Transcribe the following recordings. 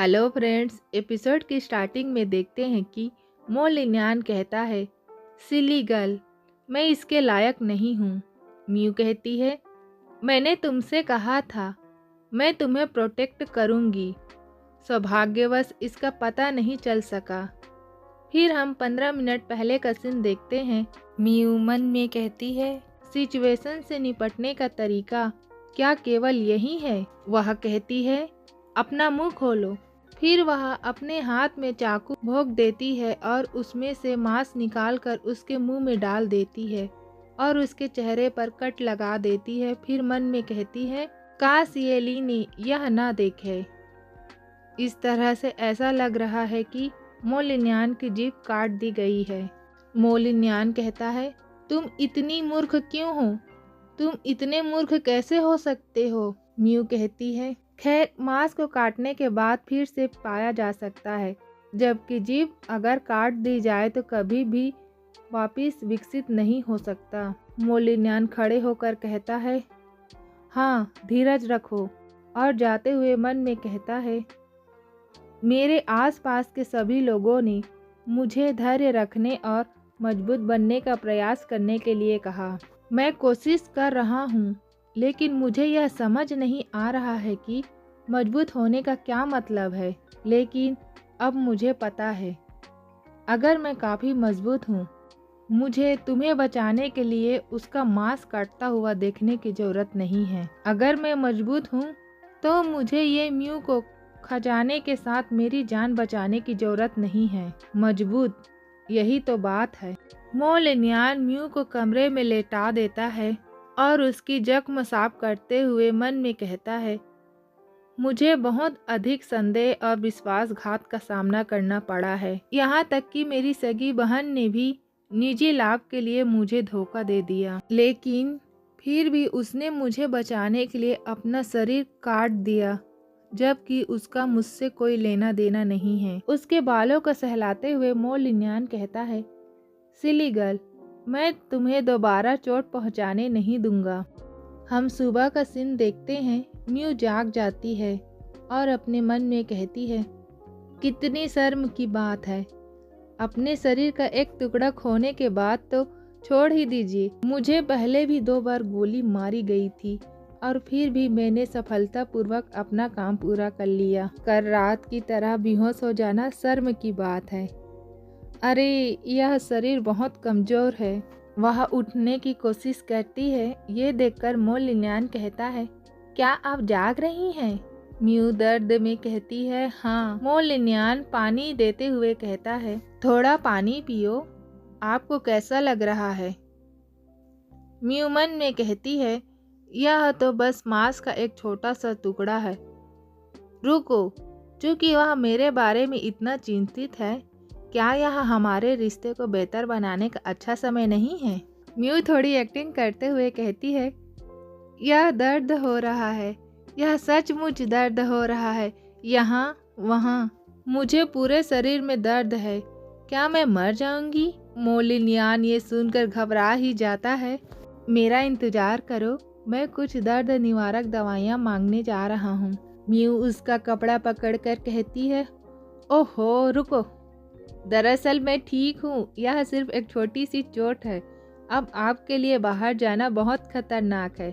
Hello friends, episode की starting में देखते हैं कि मोलिन्यान कहता है, सिली गर्ल, मैं इसके लायक नहीं हूँ। म्यू कहती है, मैंने तुमसे कहा था मैं तुम्हें प्रोटेक्ट करूँगी। सौभाग्यवश इसका पता नहीं चल सका। फिर हम 15 मिनट पहले का सीन देखते हैं। म्यू मन में कहती है, सिचुएशन से निपटने का तरीका क्या केवल यही है? वह कहती है, अपना मुंह खोलो। फिर वह अपने हाथ में चाकू भोंक देती है और उसमें से मांस निकालकर उसके मुंह में डाल देती है और उसके चेहरे पर कट लगा देती है। फिर मन में कहती है, काश ये लीनी यह ना देखे। इस तरह से ऐसा लग रहा है कि मोलिन्यान की जीभ काट दी गई है। मोलिन्यान कहता है, तुम इतनी मूर्ख क्यों हो? तुम इतने मूर्ख कैसे हो सकते हो? म्यू कहती है, खैर मांस को काटने के बाद फिर से पाया जा सकता है, जबकि जीभ अगर काट दी जाए तो कभी भी वापस विकसित नहीं हो सकता। मोलिन्यान खड़े होकर कहता है, हाँ धीरज रखो, और जाते हुए मन में कहता है, मेरे आसपास के सभी लोगों ने मुझे धैर्य रखने और मजबूत बनने का प्रयास करने के लिए कहा। मैं कोशिश कर रहा हूँ, लेकिन मुझे यह समझ नहीं आ रहा है कि मजबूत होने का क्या मतलब है। लेकिन अब मुझे पता है, अगर मैं काफ़ी मजबूत हूँ, मुझे तुम्हें बचाने के लिए उसका मांस काटता हुआ देखने की ज़रूरत नहीं है। अगर मैं मजबूत हूँ तो मुझे ये म्यू को खजाने के साथ मेरी जान बचाने की ज़रूरत नहीं है। मजबूत, यही तो बात है। मोलिन्यान म्यू को कमरे में लेटा देता है और उसकी जख्म साफ करते हुए मन में कहता है, मुझे बहुत अधिक संदेह और विश्वासघात का सामना करना पड़ा है। यहाँ तक कि मेरी सगी बहन ने भी निजी लाभ के लिए मुझे धोखा दे दिया, लेकिन फिर भी उसने मुझे बचाने के लिए अपना शरीर काट दिया, जबकि उसका मुझसे कोई लेना देना नहीं है। उसके बालों को सहलाते हुए मोलिन्यान कहता है, सिली गर्ल, मैं तुम्हें दोबारा चोट पहुंचाने नहीं दूंगा। हम सुबह का सीन देखते हैं। म्यू जाग जाती है और अपने मन में कहती है, कितनी शर्म की बात है। अपने शरीर का एक टुकड़ा खोने के बाद तो छोड़ ही दीजिए। मुझे पहले भी 2 बार गोली मारी गई थी और फिर भी मैंने सफलतापूर्वक अपना काम पूरा कर लिया। कल रात की तरह बेहोश हो जाना शर्म की बात है। अरे यह शरीर बहुत कमज़ोर है। वह उठने की कोशिश करती है। ये देखकर मोलिन्यान कहता है, क्या आप जाग रही हैं? म्यू दर्द में कहती है, हाँ। मोलिन्यान पानी देते हुए कहता है, थोड़ा पानी पियो, आपको कैसा लग रहा है? म्यू मन में कहती है, यह तो बस मांस का एक छोटा सा टुकड़ा है। रुको, चूंकि वह मेरे बारे में इतना चिंतित है, क्या यह हमारे रिश्ते को बेहतर बनाने का अच्छा समय नहीं है? म्यू थोड़ी एक्टिंग करते हुए कहती है, यह दर्द हो रहा है, यह सचमुच दर्द हो रहा है। यहाँ वहाँ मुझे पूरे शरीर में दर्द है। क्या मैं मर जाऊंगी? मोलिन्यान ये सुनकर घबरा ही जाता है। मेरा इंतजार करो, मैं कुछ दर्द निवारक दवाइयाँ मांगने जा रहा हूँ। म्यू उसका कपड़ा पकड़कर कहती है, ओहो रुको, दरअसल मैं ठीक हूँ, यह सिर्फ एक छोटी सी चोट है। अब आपके लिए बाहर जाना बहुत खतरनाक है।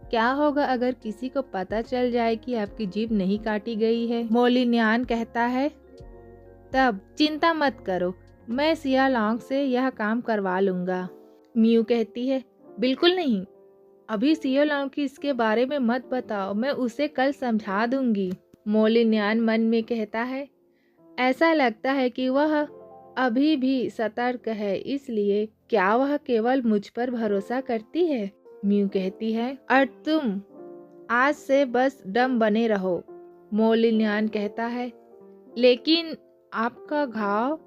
क्या होगा अगर किसी को पता चल जाए कि आपकी जीभ नहीं काटी गई है? मोलिन्यान कहता है, तब चिंता मत करो, मैं सिया लॉन्ग से यह काम करवा लूँगा। म्यू कहती है, बिल्कुल नहीं, अभी सिया लॉन्ग की इसके बारे में मत बताओ, मैं उसे कल समझा दूंगी। मोलिन्यान मन में कहता है, ऐसा लगता है कि वह अभी भी सतर्क है, इसलिए क्या वह केवल मुझ पर भरोसा करती है? म्यू कहती है, और तुम आज से बस डम बने रहो। मोलिन्यान कहता है, लेकिन आपका घाव?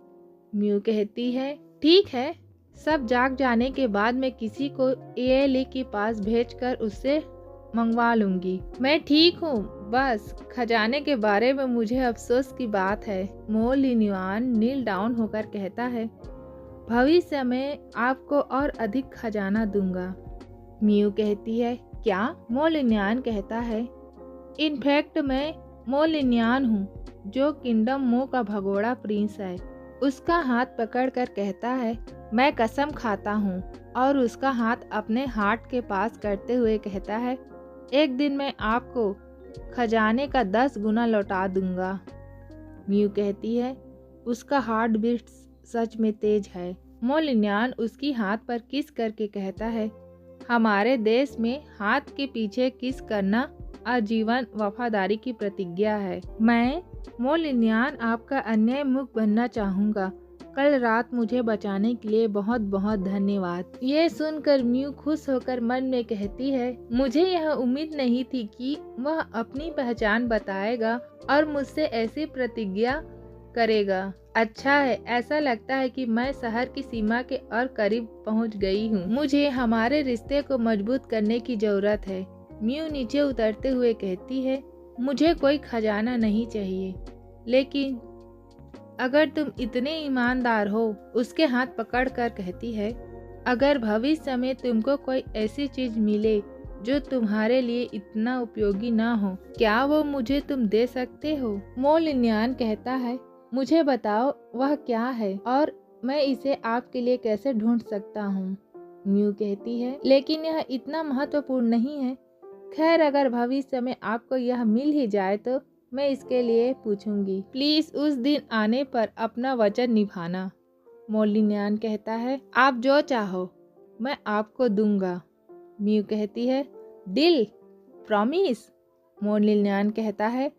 म्यू कहती है, ठीक है, सब जाग जाने के बाद मैं किसी को एएलई के पास भेजकर उससे मंगवा लूंगी। मैं ठीक हूँ, बस खजाने के बारे में मुझे अफसोस की बात है। मोलिन्यान नील डाउन होकर कहता है, भविष्य में आपको और अधिक खजाना दूंगा। म्यू कहती है, क्या? मोलिन्यान कहता है, इनफैक्ट मैं मोलिन्यान हूँ, जो किंगडम मो का भगोड़ा प्रिंस है। उसका हाथ पकड़कर कहता है, मैं कसम खाता हूँ, और उसका हाथ अपने हार्ट के पास करते हुए कहता है, एक दिन मैं आपको खजाने का 10 गुना लौटा दूंगा। म्यू कहती है, उसका हार्ट बीट सच में तेज है। मोलिन्यान उसकी हाथ पर किस करके कहता है, हमारे देश में हाथ के पीछे किस करना आजीवन वफादारी की प्रतिज्ञा है। मैं मोलिन्यान आपका अन्याय मुक्त बनना चाहूँगा। कल रात मुझे बचाने के लिए बहुत बहुत धन्यवाद। ये सुनकर म्यू खुश होकर मन में कहती है, मुझे यह उम्मीद नहीं थी कि वह अपनी पहचान बताएगा और मुझसे ऐसी प्रतिज्ञा करेगा। अच्छा है, ऐसा लगता है कि मैं शहर की सीमा के और करीब पहुंच गई हूँ। मुझे हमारे रिश्ते को मजबूत करने की जरूरत है। म्यू नीचे उतरते हुए कहती है, मुझे कोई खजाना नहीं चाहिए, लेकिन अगर तुम इतने ईमानदार हो। उसके हाथ पकड़कर कहती है, अगर भविष्य में तुमको कोई ऐसी चीज मिले जो तुम्हारे लिए इतना उपयोगी ना हो, क्या वो मुझे तुम दे सकते हो? मोलिन्यान कहता है, मुझे बताओ वह क्या है और मैं इसे आपके लिए कैसे ढूंढ सकता हूँ। म्यू कहती है, लेकिन यह इतना महत्वपूर्ण नहीं है। खैर, अगर भविष्य में आपको यह मिल ही जाए तो मैं इसके लिए पूछूंगी। प्लीज उस दिन आने पर अपना वचन निभाना। मोलिन्यान कहता है, आप जो चाहो मैं आपको दूंगा। म्यू कहती है, डील, प्रॉमिस। मोलिन्यान कहता है,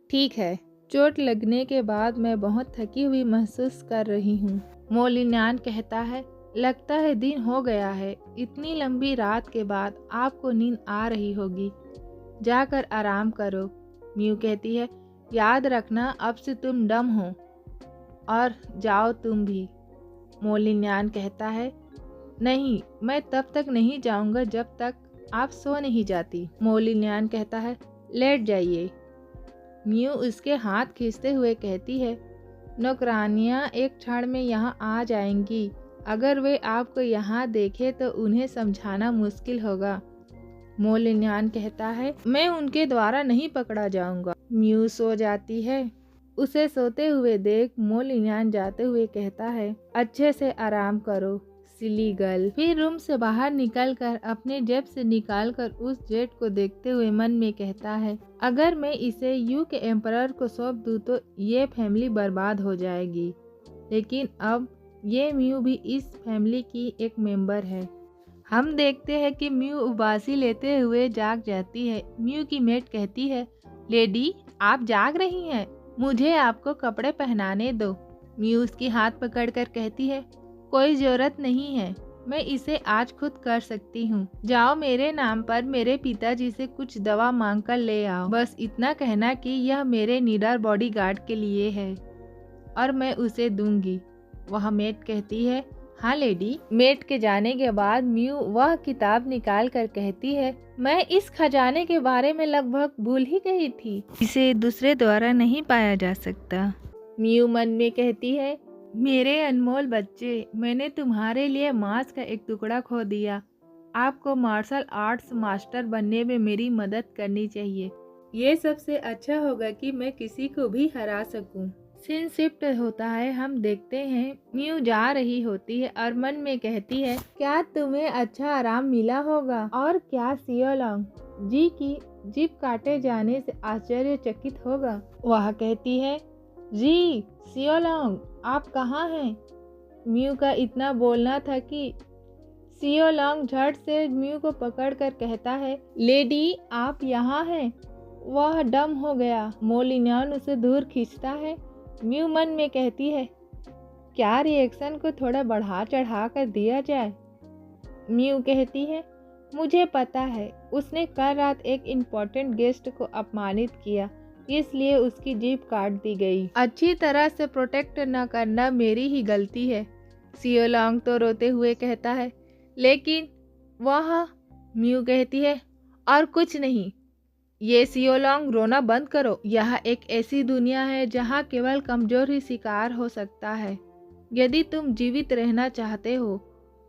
ठीक है। चोट लगने के बाद मैं बहुत थकी हुई महसूस कर रही हूँ। मोलिन्यान कहता है, लगता है दिन हो गया है। इतनी लंबी रात के बाद आपको नींद आ रही होगी, जाकर आराम करो। म्यू कहती है, याद रखना अब से तुम डम हो, और जाओ तुम भी। मोलिन्यान कहता है, नहीं, मैं तब तक नहीं जाऊंगा जब तक आप सो नहीं जाती। मोलिन्यान कहता है, लेट जाइए। म्यू उसके हाथ खींचते हुए कहती है, नौकरानियाँ एक क्षण में यहाँ आ जाएंगी। अगर वे आपको यहाँ देखे तो उन्हें समझाना मुश्किल होगा। मोलिन्यान कहता है, मैं उनके द्वारा नहीं पकड़ा जाऊंगा। म्यू सो जाती है। उसे सोते हुए देख मोलिन्यान जाते हुए कहता है, अच्छे से आराम करो सिली गर्ल। फिर रूम से बाहर निकलकर अपने जेब से निकालकर उस जेट को देखते हुए मन में कहता है, अगर मैं इसे यू के एम्परर को सौंप दूं तो ये फैमिली बर्बाद हो जाएगी। लेकिन अब ये म्यू भी इस फैमिली की एक मेंबर है। हम देखते हैं कि म्यू उबासी लेते हुए जाग जाती है। म्यू की मेट कहती है, लेडी आप जाग रही हैं, मुझे आपको कपड़े पहनाने दो। म्यू उसकी हाथ पकड़कर कहती है, कोई जरूरत नहीं है, मैं इसे आज खुद कर सकती हूँ। जाओ मेरे नाम पर मेरे पिताजी से कुछ दवा मांग कर ले आओ। बस इतना कहना कि यह मेरे निडर बॉडीगार्ड के लिए है और मैं उसे दूंगी। वह मेट कहती है, हाँ लेडी। मेट के जाने के बाद म्यू वह किताब निकाल कर कहती है, मैं इस खजाने के बारे में लगभग भूल ही गई थी। इसे दूसरे द्वारा नहीं पाया जा सकता। म्यू मन में कहती है, मेरे अनमोल बच्चे, मैंने तुम्हारे लिए मांस का एक टुकड़ा खो दिया। आपको मार्शल आर्ट्स मास्टर बनने में मेरी मदद करनी चाहिए। ये सबसे अच्छा होगा कि मैं किसी को भी हरा सकूं। सीन शिफ्ट होता है। हम देखते हैं म्यू जा रही होती है और मन में कहती है, क्या तुम्हें अच्छा आराम मिला होगा? और क्या सियोलोंग जी की जीप काटे जाने से आश्चर्यचकित होगा? वह कहती है, जी सियोलोंग आप कहाँ हैं? म्यू का इतना बोलना था कि सियोलोंग झट से म्यू को पकड़कर कहता है, लेडी आप यहाँ हैं। वह डम हो गया। मोलिन्यान उसे दूर खींचता है। म्यू मन में कहती है, क्या रिएक्शन को थोड़ा बढ़ा चढ़ा कर दिया जाए? म्यू कहती है, मुझे पता है उसने कल रात एक इम्पोर्टेंट गेस्ट को अपमानित किया, इसलिए उसकी जीभ काट दी गई। अच्छी तरह से प्रोटेक्ट न करना मेरी ही गलती है। सियोलोंग तो रोते हुए कहता है, लेकिन वह। म्यू कहती है, और कुछ नहीं। ये सियोलोंग रोना बंद करो। यह एक ऐसी दुनिया है जहाँ केवल कमजोर ही शिकार हो सकता है। यदि तुम जीवित रहना चाहते हो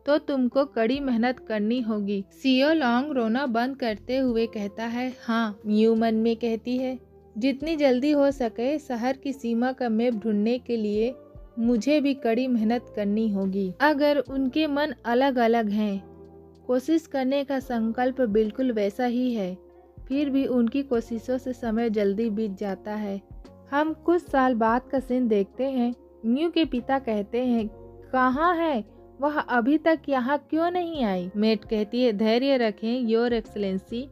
तो तुमको कड़ी मेहनत करनी होगी। सियोलोंग रोना बंद करते हुए कहता है, हाँ। म्यू मन में कहती है, जितनी जल्दी हो सके शहर की सीमा का मैप ढूंढने के लिए मुझे भी कड़ी मेहनत करनी होगी। अगर उनके मन अलग अलग हैं, कोशिश करने का संकल्प बिल्कुल वैसा ही है, फिर भी उनकी कोशिशों से समय जल्दी बीत जाता है। हम कुछ साल बाद का सीन देखते हैं। म्यू के पिता कहते हैं, कहाँ है वह, अभी तक यहाँ क्यों नहीं आई? मेट कहती है, धैर्य रखें योर एक्सलेंसी,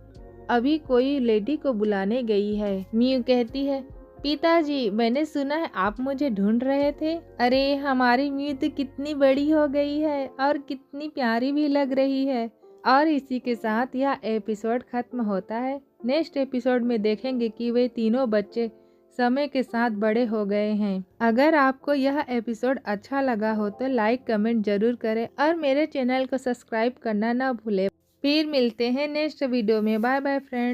अभी कोई लेडी को बुलाने गई है। म्यू कहती है, पिताजी मैंने सुना है आप मुझे ढूंढ रहे थे। अरे हमारी म्यू तो कितनी बड़ी हो गई है और कितनी प्यारी भी लग रही है। और इसी के साथ यह एपिसोड खत्म होता है। नेक्स्ट एपिसोड में देखेंगे कि वे तीनों बच्चे समय के साथ बड़े हो गए हैं। अगर आपको यह एपिसोड अच्छा लगा हो तो लाइक कमेंट जरूर करें और मेरे चैनल को सब्सक्राइब करना ना भूलें। फिर मिलते हैं नेक्स्ट वीडियो में। Bye bye friends.